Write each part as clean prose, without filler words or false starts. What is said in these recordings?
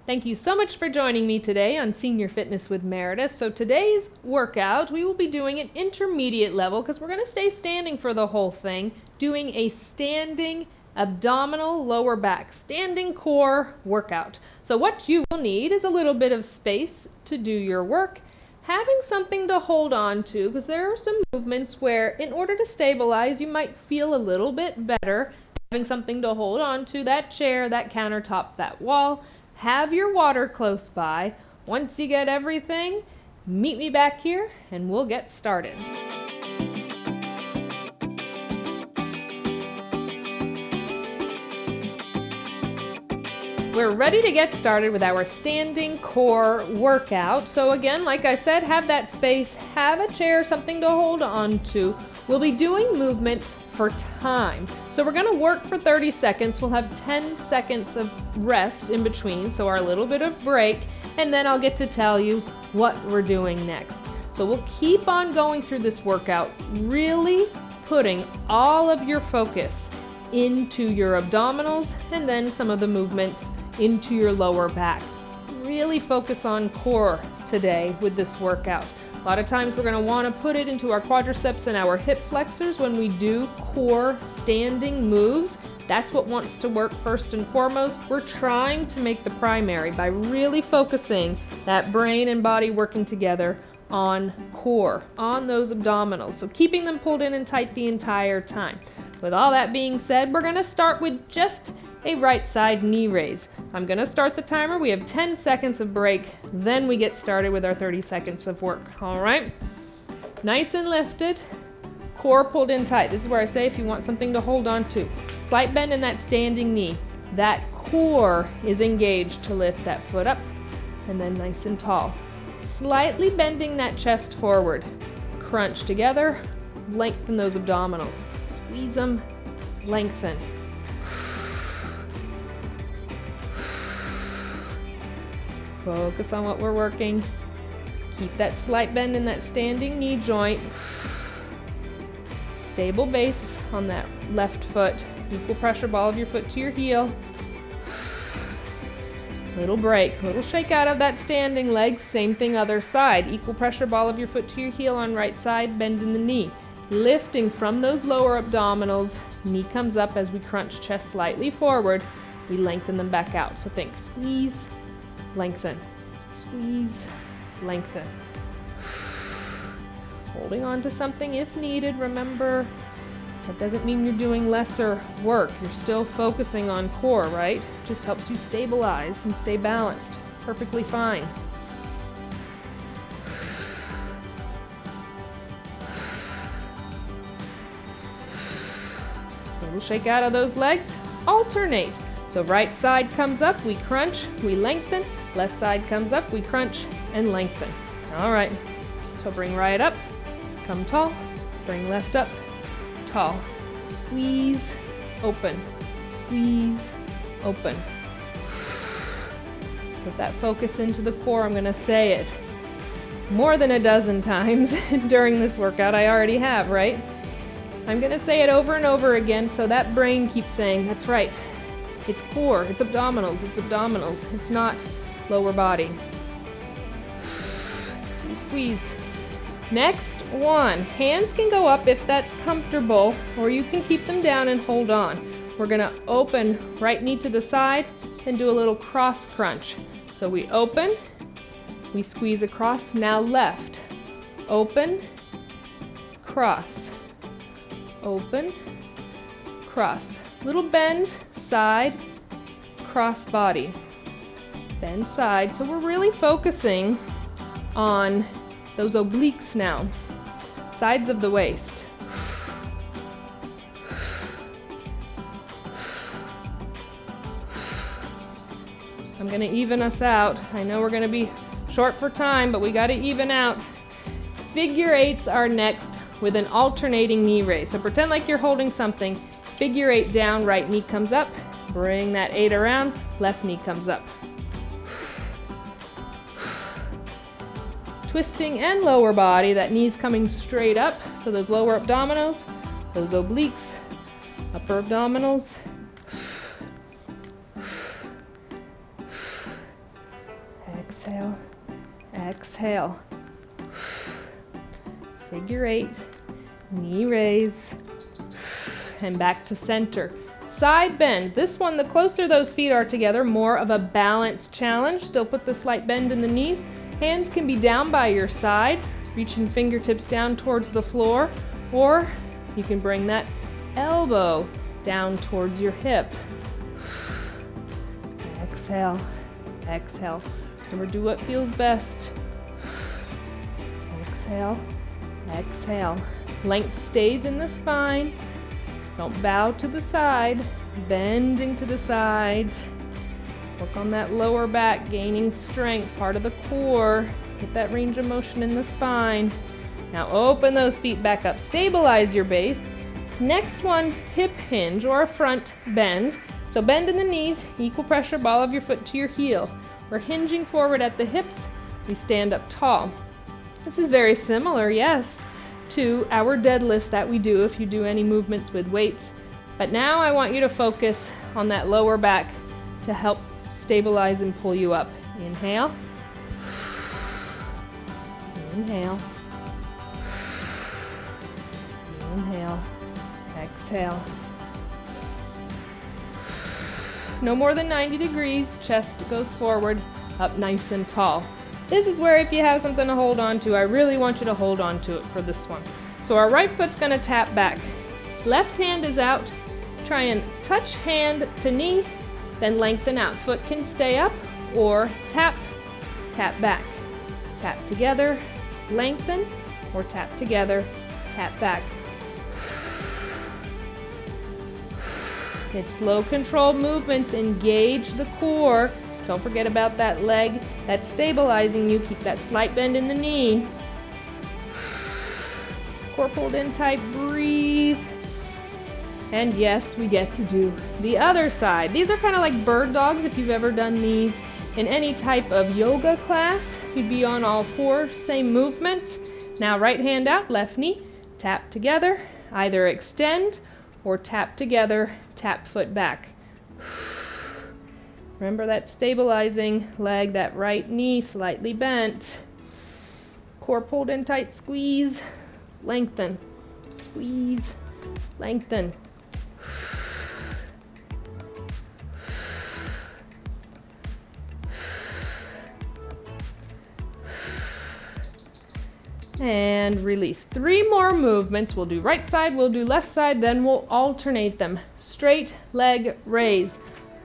Thank you so much for joining me today on Senior Fitness with Meredith. So today's workout, we will be doing an intermediate level because we're going to stay standing for the whole thing, doing a standing abdominal lower back, standing core workout. So what you will need is a little bit of space to do your work, having something to hold on to because there are some movements where in order to stabilize you might feel a little bit better having something to hold on to, that chair, that countertop, that wall. Have your water close by. Once you get everything, meet me back here and we'll get started. We're ready to get started with our standing core workout. So again, like I said, have that space, have a chair, something to hold on to. We'll be doing movements for time. So we're gonna work for 30 seconds. We'll have 10 seconds of rest in between, so our little bit of break, and then I'll get to tell you what we're doing next. So we'll keep on going through this workout, really putting all of your focus into your abdominals and then some of the movements into your lower back. Really focus on core today with this workout. A lot of times we're going to want to put it into our quadriceps and our hip flexors when we do core standing moves. That's what wants to work first and foremost. We're trying to make the primary by really focusing that brain and body working together on core, on those abdominals. So keeping them pulled in and tight the entire time. With all that being said, we're going to start with just a right side knee raise. I'm going to start the timer. We have 10 seconds of break. Then we get started with our 30 seconds of work. All right? Nice and lifted. Core pulled in tight. This is where I say if you want something to hold on to. Slight bend in that standing knee. That core is engaged to lift that foot up. And then nice and tall. Slightly bending that chest forward. Crunch together. Lengthen those abdominals. Squeeze them. Lengthen. Focus on what we're working. Keep that slight bend in that standing knee joint. Stable base on that left foot. Equal pressure, ball of your foot to your heel. Little break, little shake out of that standing leg. Same thing other side. Equal pressure, ball of your foot to your heel on right side, bend in the knee. Lifting from those lower abdominals. Knee comes up as we crunch chest slightly forward. We lengthen them back out. So think squeeze, lengthen, squeeze, lengthen. Holding on to something if needed. Remember, that doesn't mean you're doing lesser work. You're still focusing on core, right? Just helps you stabilize and stay balanced. Perfectly fine. Little shake out of those legs. Alternate. So right side comes up, we crunch, we lengthen. Left side comes up, we crunch and lengthen. All right, so bring right up, come tall, bring left up, tall. Squeeze, open, squeeze, open. Put that focus into the core. I'm gonna say it more than a dozen times during this workout. I already have, right? I'm gonna say it over and over again so that brain keeps saying, that's right. It's core, it's abdominals, it's not lower body. Squeeze, squeeze. Next one, hands can go up if that's comfortable, or you can keep them down and hold on. We're gonna open right knee to the side and do a little cross crunch. So we open, we squeeze across, now left. Open, cross, open, cross. Little bend, side, cross body. Bend side. So we're really focusing on those obliques now. Sides of the waist. I'm gonna even us out. I know we're gonna be short for time, but we gotta even out. Figure eights are next with an alternating knee raise. So pretend like you're holding something. Figure eight down, right knee comes up. Bring that 8 around, left knee comes up. Twisting and lower body, that knee's coming straight up. So those lower abdominals, those obliques, upper abdominals. exhale, exhale. Figure 8, knee raise, and back to center. Side bend. This one, the closer those feet are together, more of a balance challenge. Still put the slight bend in the knees. Hands can be down by your side, reaching fingertips down towards the floor, or you can bring that elbow down towards your hip. Exhale, exhale. Remember, do what feels best. Exhale, exhale. Length stays in the spine. Don't bow to the side, bending to the side. Work on that lower back, gaining strength, part of the core. Get that range of motion in the spine. Now open those feet back up, stabilize your base. Next one, hip hinge or a front bend. So bend in the knees, equal pressure, ball of your foot to your heel. We're hinging forward at the hips, we stand up tall. This is very similar, yes, to our deadlifts that we do if you do any movements with weights. But now I want you to focus on that lower back to help stabilize and pull you up. Inhale. Inhale. Inhale. Exhale. No more than 90 degrees, chest goes forward, up nice and tall. This is where if you have something to hold on to, I really want you to hold on to it for this one. So our right foot's gonna tap back. Left hand is out. Try and touch hand to knee, then lengthen out. Foot can stay up or tap, tap back. Tap together, lengthen, or tap together, tap back. It's slow, controlled movements. Engage the core. Don't forget about that leg that's stabilizing you. Keep that slight bend in the knee. Core pulled in tight. Breathe. And yes, we get to do the other side. These are kind of like bird dogs if you've ever done these in any type of yoga class. You'd be on all fours, same movement. Now right hand out, left knee, tap together, either extend or tap together, tap foot back. Remember that stabilizing leg, that right knee slightly bent. Core pulled in tight, squeeze, lengthen, squeeze, lengthen. And release. 3 more movements. We'll do right side, we'll do left side, then we'll alternate them. Straight leg raise.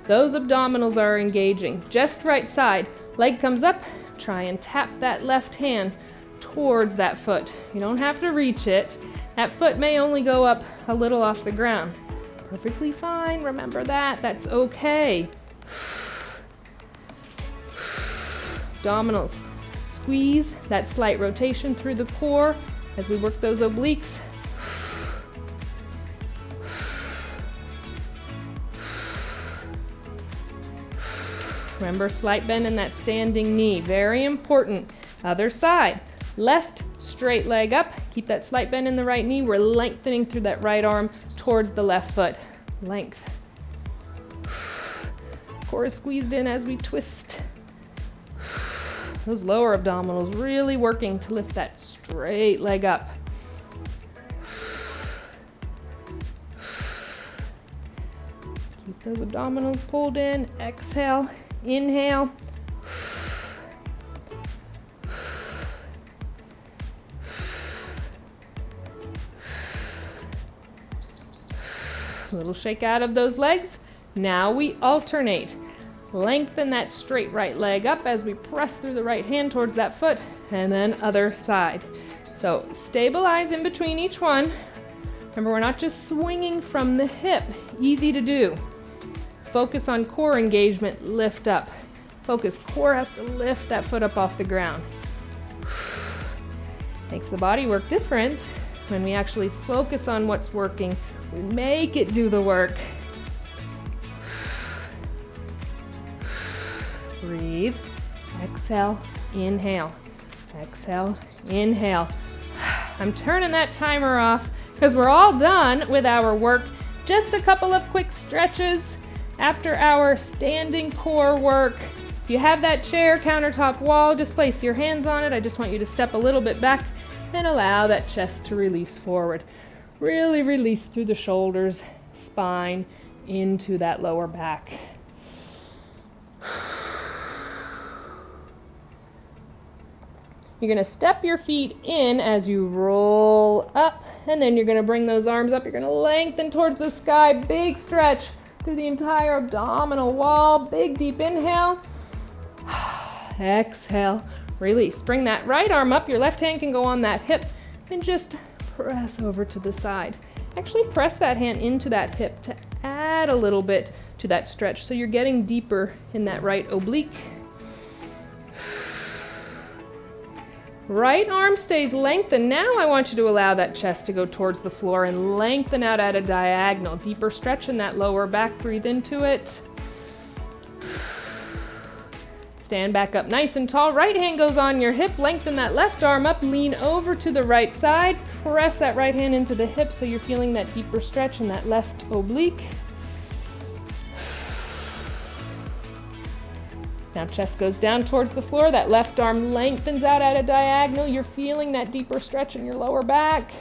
Those abdominals are engaging. Just right side. Leg comes up, try and tap that left hand towards that foot. You don't have to reach it. That foot may only go up a little off the ground. Perfectly fine, remember that, that's okay. Abdominals. Squeeze that slight rotation through the core as we work those obliques. Remember, slight bend in that standing knee, very important. Other side, left straight leg up, keep that slight bend in the right knee. We're lengthening through that right arm towards the left foot. Length. Core is squeezed in as we twist. Those lower abdominals really working to lift that straight leg up. Keep those abdominals pulled in. Exhale, inhale. A little shake out of those legs. Now we alternate. Lengthen that straight right leg up as we press through the right hand towards that foot, and then other side. So stabilize in between each one. Remember, we're not just swinging from the hip. Easy to do. Focus on core engagement, lift up. Focus, core has to lift that foot up off the ground. Makes the body work different when we actually focus on what's working. We make it do the work. Breathe, exhale, inhale, exhale, inhale. I'm turning that timer off because we're all done with our work. Just a couple of quick stretches after our standing core work. If you have that chair, countertop, wall, just place your hands on it. I just want you to step a little bit back and allow that chest to release forward. Really release through the shoulders, spine, into that lower back. You're going to step your feet in as you roll up, and then you're going to bring those arms up. You're going to lengthen towards the sky. Big stretch through the entire abdominal wall. Big deep inhale. Exhale. Release. Bring that right arm up. Your left hand can go on that hip and just press over to the side. Actually press that hand into that hip to add a little bit to that stretch so you're getting deeper in that right oblique. Right arm stays lengthened. Now I want you to allow that chest to go towards the floor and lengthen out at a diagonal. Deeper stretch in that lower back. Breathe into it. Stand back up nice and tall. Right hand goes on your hip. Lengthen that left arm up. Lean over to the right side. Press that right hand into the hip so you're feeling that deeper stretch in that left oblique. Now chest goes down towards the floor. That left arm lengthens out at a diagonal. You're feeling that deeper stretch in your lower back.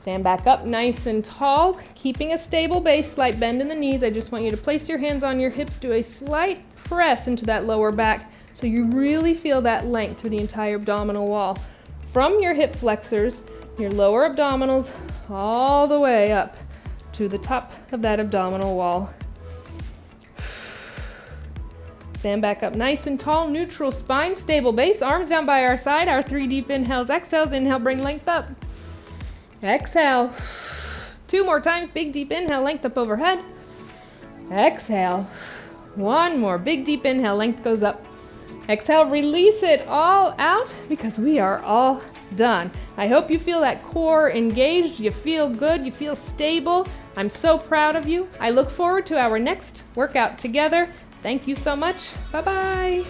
Stand back up nice and tall, keeping a stable base, slight bend in the knees. I just want you to place your hands on your hips, do a slight press into that lower back so you really feel that length through the entire abdominal wall. From your hip flexors, your lower abdominals, all the way up to the top of that abdominal wall. Stand back up nice and tall, neutral spine, stable base, arms down by our side. Our 3 deep inhales, exhales. Inhale, bring length up. Exhale. 2 more times, big deep inhale, length up overhead. Exhale. 1 more, big deep inhale, length goes up. Exhale, release it all out because we are all done. I hope you feel that core engaged, you feel good, you feel stable. I'm so proud of you. I look forward to our next workout together. Thank you so much. Bye-bye.